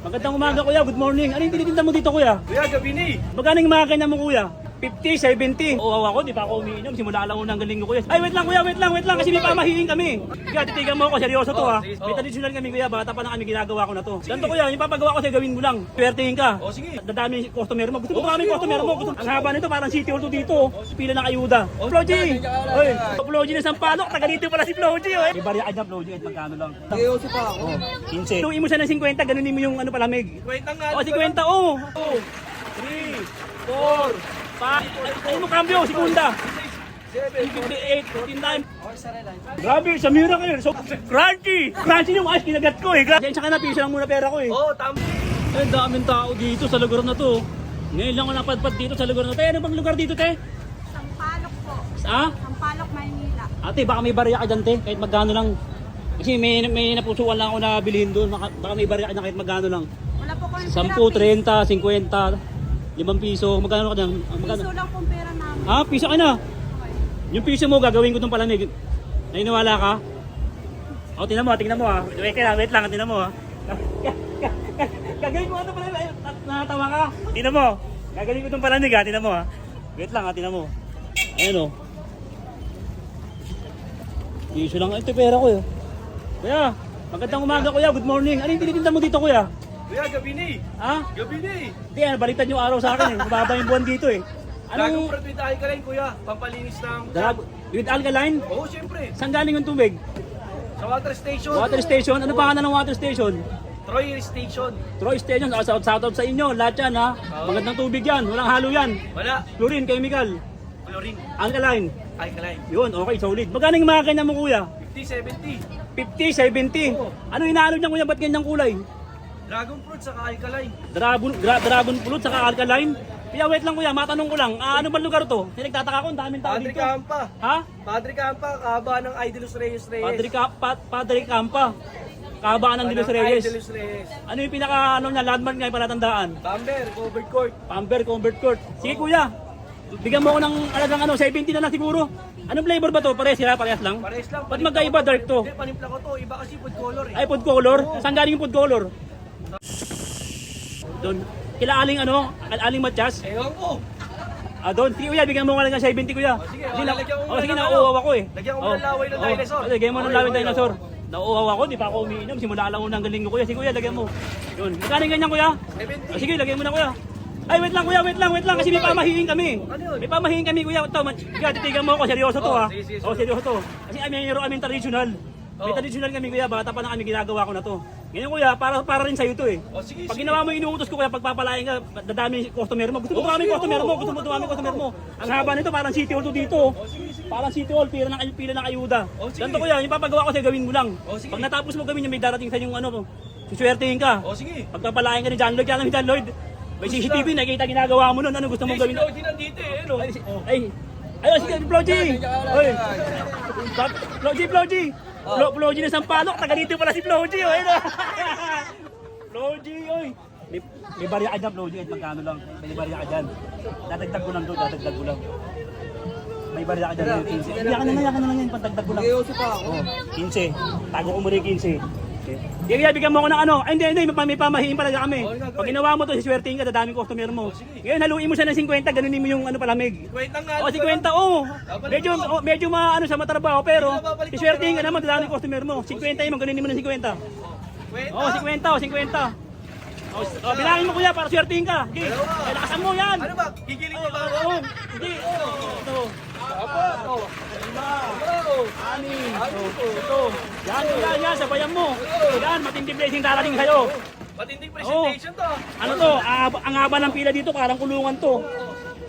Magandang umaga kuya, good morning. Ano yung tinitinda mo dito kuya? Kuya, gabi ni. Magkano yung mga kanya mo kuya? 50, 70. Oo ako, di pa ako umiinom. Simula lang unang galing ko kuya. Ay wait lang kuya, wait lang. Kasi may pamahiin kami. Kaya titigan mo ako, seryoso to ha. sige. May traditional kami kuya, bata pa na kami ginagawa ko na to. Ganito kuya, yung papagawa ko sa'yo gawin mo lang. Swertehin ka. Sige. Dadami customer mo. Gusto mo maraming customer mo. Ang haba nito parang city hall to dito. Pila ng ayuda. Floji! Oy, Floji na Sampalok. Taga dito pala si Floji. May bariya ka dyan Floji. At magkano lang? Nag-iuso pa ako. 15. Tuloy mo siya ng 50, ganunin mo yung ano palamig. Wait lang nga. O, 50, oh! 3, 4, 5, ay mo cambio, segunda. 58, 49. Grabe, sa miracle. So, crunchy yung ice, kinagat ko eh. Diyan sa na, piso lang muna pera ko eh. Oo, tama. Ay, daming tao dito sa lugar na to. Ngayon lang ako napadpad dito sa lugar na to. Ano bang lugar dito, te? Sampalok po. Ha? Sampalok, Maynila. Ate, baka may bariya ka dyan, te. Kahit magkano lang. Kasi may napusuan lang ako na bilhin doon. Baka may bariya ka dyan kahit magkano lang. Wala po kong 10, 30, 50, 5 piso. Magkano ka dyan? Magkano? Piso lang pong pera namin. Ah, piso ka na. Yung piso mo, gagawin ko itong palamig. Naniniwala ka? O, tingnan mo ha. Wait lang, tingnan mo ha. Gagawin ko ito palamig. Nakatawa ka. Tingnan mo. Gagawin ko itong palamig ha. Tingnan mo ha. Wait lang ha, tingnan mo. Ayan o. Piso lang. Ito pera ko eh. Kuya, magandang umaga kuya. Good morning. Ano yung tinitinda mo dito kuya? Kuya, gabi ni. Ha? Gabi ni. Hindi, baliktad yung araw sa akin eh. Mababa yung buwan dito eh. Anong product tayo ka rin, kuya? Pampalinis ng... With alkaline? Oo, syempre. Saan galing yung tubig? Sa water station. Water station? Ano pangalan ng water station? Troy Station. Troy Station, shoutout sa inyo, lahat yan ha. Magandang tubig yan, walang halo yan. Wala. Chlorine, chemical, Chlorine. alkaline. Alkaline. Yun, okay, solid. Magkano yung mga kanya mo kuya? 50, 70. 50, 70. Oo. Ano inaano niya kuya, ba't ganyang kulay? Dragon fruit saka alkaline. Dragon fruit, saka alkaline. Kaya wait lang kuya, matanong ko lang, ano ba lugar to? Kasi nagtataka ko, ang daming tao Padre dito. Campa. Ha? Padre Campa, kahaba ng Idolus Reyes. Padre Campa. Kabaan ng Dilos Reyes. Idolus Reyes. Ano yung pinaka landmark ngayon palatandaan? Camber, covered court. Pamber, convert court. Sige kuya, bigyan mo ko ng alagang 70 na lang siguro. Anong flavor ba to? Parehas lang? Parehas lang. Ba't magkaiba dark to? Hindi, panimpla ko to. Iba kasi food color eh. Ay, food color? Saan galing yung food color? Doon. Kila aling Matias? Ewan ko. Doon. Sige kuya, bigyan mo ko lang ng 70 kuya. Sige, Sige, lalagyan ko muna sige, ng nauuhaw ako eh. Lagyan ko muna ng laway ng dinosaur. Lagyan mo ng laway ng Okay. dinosaur. Nauuhaw ako, di pa ako umiinom. Simula lang unang galing ko kuya. Sige kuya, lagyan mo. Yun. Magkano ganyan kuya? 70. Sige, lagyan mo na kuya. Ay, wait lang kuya, wait lang. Kasi may pamahiin kami. Ano yun? May pamahiin kami kuya. Ito, kaya titigan mo ako, seryoso to ha. sige, sige. Seryoso to. Kasi mayroon kaming traditional. May traditional kami kuya, bata pa na kami ginagawa ko na to. Ngayon kuya, para rin sa'yo to eh. Sige, Pag ginawa mo inuutos ko kuya, pagpapalain ka, dadami customer mo. Gusto mo dumami customer mo. Ang haba nito, parang city hall to dito. Parang city hall, pila ng ayuda. Sige. Ganito kuya, yung papagawa ko sa'yo, gawin mo lang. Sige. Pag natapos mo gawin yung may darating sa yung suswertehin ka. Sige. Pagpapalain ka ni John Lloyd, kaya lang ni John Lloyd. May CCTV, nakikita ginagawa mo nun. Ano gusto mong gawin? Hindi nandito eh. Ano? Ayun, sige, Floji! Oy! Floji! Floji na Sampalok, taga dito pala si Floji, oh! Ayun, Floji, oy! May bariya ka dyan, Floji, at magkano lang. May bariya ka dyan. Dadagdag ko lang doon, dadagdag ko lang. May bariya ka dyan, 15. Yakan na lang yan, pantagdag ko lang. Nag-iuso pa ako. 15. Tago ko muna yung 15. Kaya bigyan mo ko ng ano. Ay, hindi, may pamahiin talaga kami. Pag ginawa mo to, siswertehin ka, dadaming customer mo. Ngayon, haluin mo siya ng 50, ganunin mo yung palamig. Wait lang nga. O, 50, oh. Medyo sa matrabaho, pero siswertehin ka naman, dadaming customer mo. 50 yung ganunin mo ng 50. Oh, 50. Oh, bilangin mo kuya, para swertehin ka. Sige, lakasan mo yan. Ano ba? Gigiling mo ba ako? Oo, hindi. Ito. Apo. 5, 6, ito. Yan, sabayan mo. Yan, matinding blessing darating sa'yo. Matinding presentation to. Ano to, ang haba ng pila dito, parang kulungan to.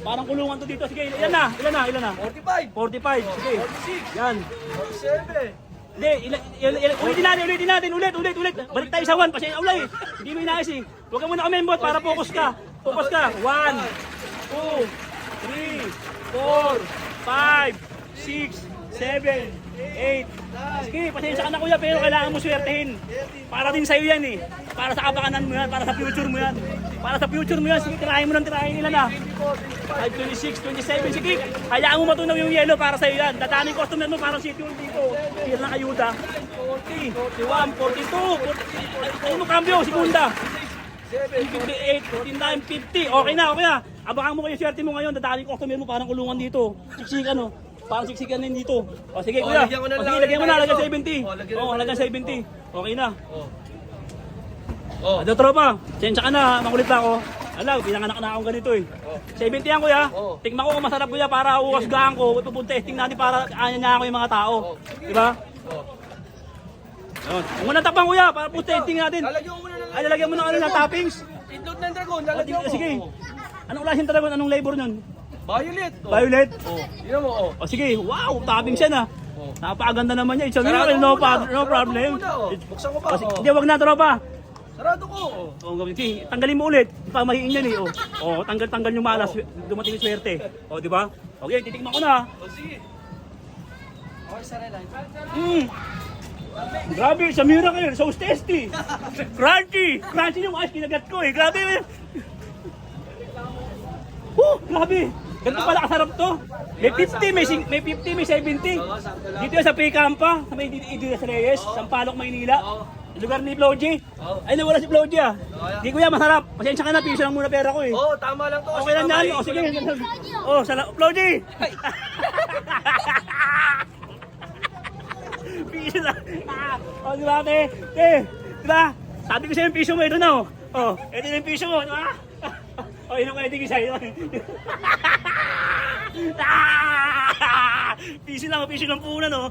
Parang kulungan to dito. Sige, ilan na? 45. 45, sige. 46. Yan. 47. Hindi, ulitin natin, ulit. Balik tayo sa 1, kasi ulay. Hindi mo inaayos eh. Huwag ka muna kumembot para focus ka. 1, 2, 3, 4, 5, 6, 7, 8. Sige, pasensya ka na kuya, pero kailangan mo swertehin. Para din sa'yo yan eh. Para sa kapakanan mo yan, para sa future mo yan. Sige, tirahin mo nila na. 26, 27, sige. Hayaan mo matunaw yung yellow para sa'yo yan. Dadaming customer mo, parang city hall dito. Pira ng ayuda. 40, 41, 42. Ano mo cambio, segunda. 58, 49, 50. Okay na, okay na. Abangan mo kayo swerte mo ngayon. Dadali ko customer mo parang kulungan dito. Siksikan, no? Parang siksikan din dito. O sige, Oh, kuya. lagyan ko na O sige, lang lagyan mo na. tayo Lagyan to. 70. Oh, lagyan Oo, mo na lagyan lang. 70. Okay na. Oh. Oh. Ano tropa? Sensya ka na, makulit na ako. Alam, pinanganak na akong ganito eh. 70 yan kuya. Oh. Tikman ko kung masarap kuya para uwasgaan ko. Pupunta testing natin para anya niya ako yung mga tao. Diba? Oh. Yun. Ang unang takpan kuya, para po testing natin. Lalagyan ko muna ng Ay, lalagyan mo ng ano ng toppings. itlog ng dragon. O, Lalagyan ko. sige. Oh. Anong klase yung dragon? Anong flavor nun? Violet. Oh. Violet? Oh. Tingnan mo, oh. O sige, wow, toppings yan ah. Oh. Napakaganda naman niya. It's a Sarado miracle, ko no, muna. no Sarado problem. ko muna, oh. Buksan ko pa, O, sige, oh. hindi, wag na tropa. Sarado ko. Oh. O, sige, tanggalin mo ulit. Pa mahiin yan eh. O, tanggal yung malas. Dumating yung swerte. O, di ba? Okay, titikman ko na. Oh, sige. Okay, sarela. Grabe, sa miracle. So tasty. Crunchy. Crunchy yung ice kinagat ko eh. Grabe. Grabe. Ganito pala kasarap to. May 50, may 50, may 70. Dito yan sa Paycampa, sa may Idris Reyes, Sampaloc, Maynila. Lugar ni Floji. Ay, nawala si Floji ah. Di kuya, masarap. Pasensya ka na, piso lang muna pera ko eh. Oh, tama lang to. Okay lang yan. O sige. O, Floji. Piso lang. O, di ba ate? Di ba? Sabi ko sa'yo yung piso mo, ito na o. O, ito na yung piso mo, di ba? O, yun ang pwede ko sa'yo. Piso lang punan o.